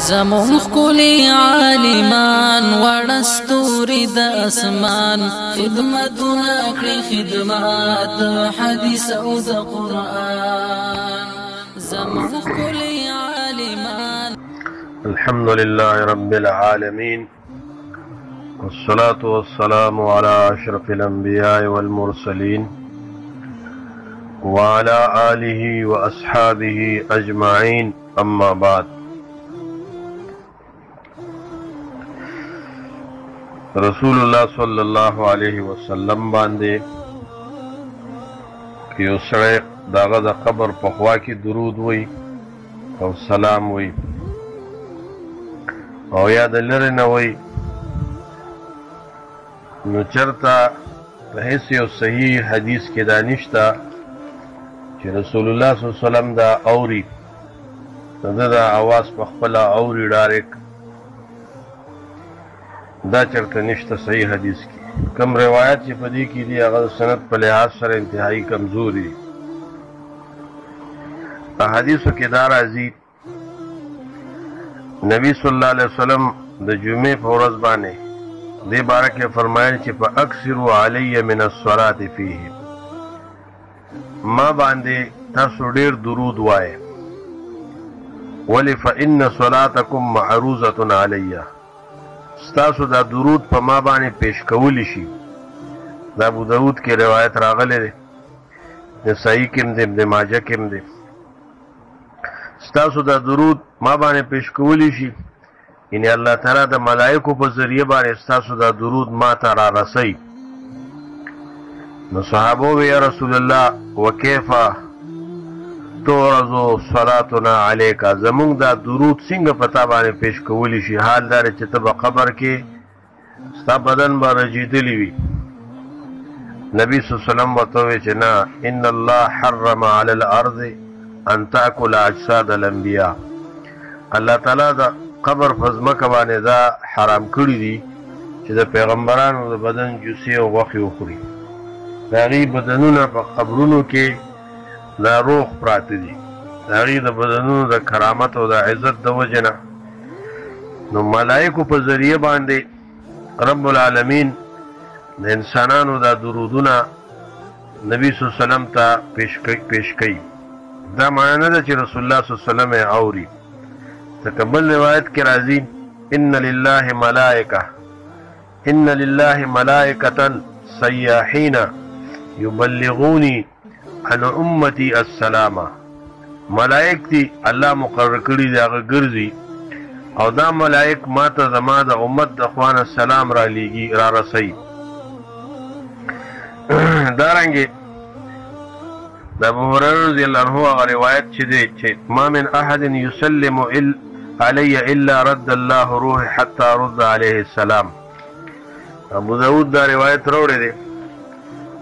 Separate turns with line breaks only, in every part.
زمون خلی عالمان ورستوری د اسمان خدمتنا کړی خدمات حدیث او د قرآن زمون خلی عالمان.
الحمد لله رب العالمين والصلاة والسلام على أشرف الأنبياء والمرسلين وعلى آله وأصحابه أجمعين. أما بعد، رسول الله صلی الله علیه وسلم باندې یو سړی داغه د قبر په خوا کې درود وای او سلام وای او یا د لرې نه وای، نو چرته په هیڅ یو صحیح حدیث کې دا نشته چې رسول الله صلی الله علیه وسلم دا اوري، دا اواز په خپل اوري ډایرک، دا چرته نشته صحیح حدیث کې. کم روایت چې په دې کې دي هغه سند په لحاظ سره انتهایی کمزوري دي. په حدیثو کې دا راځي نبی صلی الله علیه وسلم د جمعې په ورځ باندې دې باره کې فرمایل چې په اکثروا علی من الصلاة فیه، ما باندې تاسو ډیر درود وایئ، ولی فإن صلاتکم معروضة علی، ستاسو دا درود په ما باندې پیش کولی شي. دا ابو داود کې روایت راغلی دی، نسائی کې هم دی، ابن ماجه کې هم دی. ستاسو دا درود ما باندې پیش کولی شي، یعنی الله تعالی د ملائکو په ذریعه باندې ستاسو دا درود ما ته را رسوي. نو صحابه وی یا رسول الله وکیف تورزو صلاتنا علیک، زمونږ دا درود څنګه پتا باندې پیش کولی شي، حال دار چې ته په قبر کې ستا بدن به رجیدلی وي. نبی صلی الله علیه وسلم ورته وویل چې نه، ان الله حرم علی الارض ان تاکل اجساد الانبیاء، الله تعالی دا قبر په ځمکه باندې دا حرام کړي دي چې د پیغمبرانو د بدن جوسې او غوښې وخوري. د هغوی بدنونه په قبرونو کې دا روح پراته دي، د هغوی د بدنونو د کرامت او د عزت د وجې نه نو ملائکو په ذریعه باندې رب العالمین د انسانانو دا درودونه نبی صلی الله علیه وسلم ته پیش کوي. دا معنی نه ده چې رسول الله صلی الله علیه وسلم یې اوري. تکبل روایت کې راځي ان لله ملائکة سیاحین یبلغونی عن امتی السلام، ملائک دی الله مقرر کړي دی هغه ګرځي او دا ملائک ما ته زما د امت د خوانه سلام را لیږي را رسوي. دارنګې د ابو هريره رضی الله عنه هغه روایت چې دی چې ما من احد یسلم علی الا رد الله روح حتى رد علیه السلام. ابو داود دا روایت راوړی دی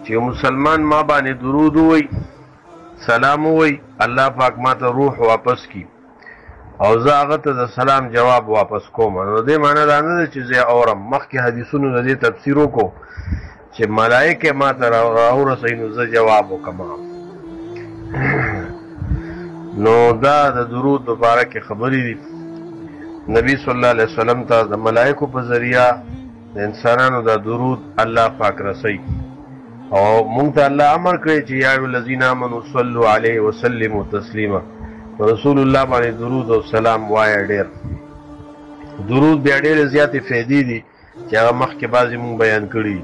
چې مسلمان ما باندې درود وای سلام وای، الله پاک ما ته روح واپس کی او زه هغه ته د سلام جواب واپس کوم. نو دې معنی دا نه ده چې زه اورم، مخکې حدیثونو د دې تفسیر وکړو چې ملائکه ما ته راورسوي نو زه جواب وکړم. نو دا د درود په باره کې خبرې دي. نبی صلی الله علیه وسلم ته د ملائکو په ذریعه د انسانانو دا درود الله پاک رسوي او مونږ ته الله امر کړی چې یا ایها الذین آمنوا صلوا علیه وسلموا تسلیما، رسول الله باندې درود او سلام وایه. ډیر درود بیا ډیرې زیاتې فایدې دي چې هغه مخکې بعضې مونږ بیان کړي.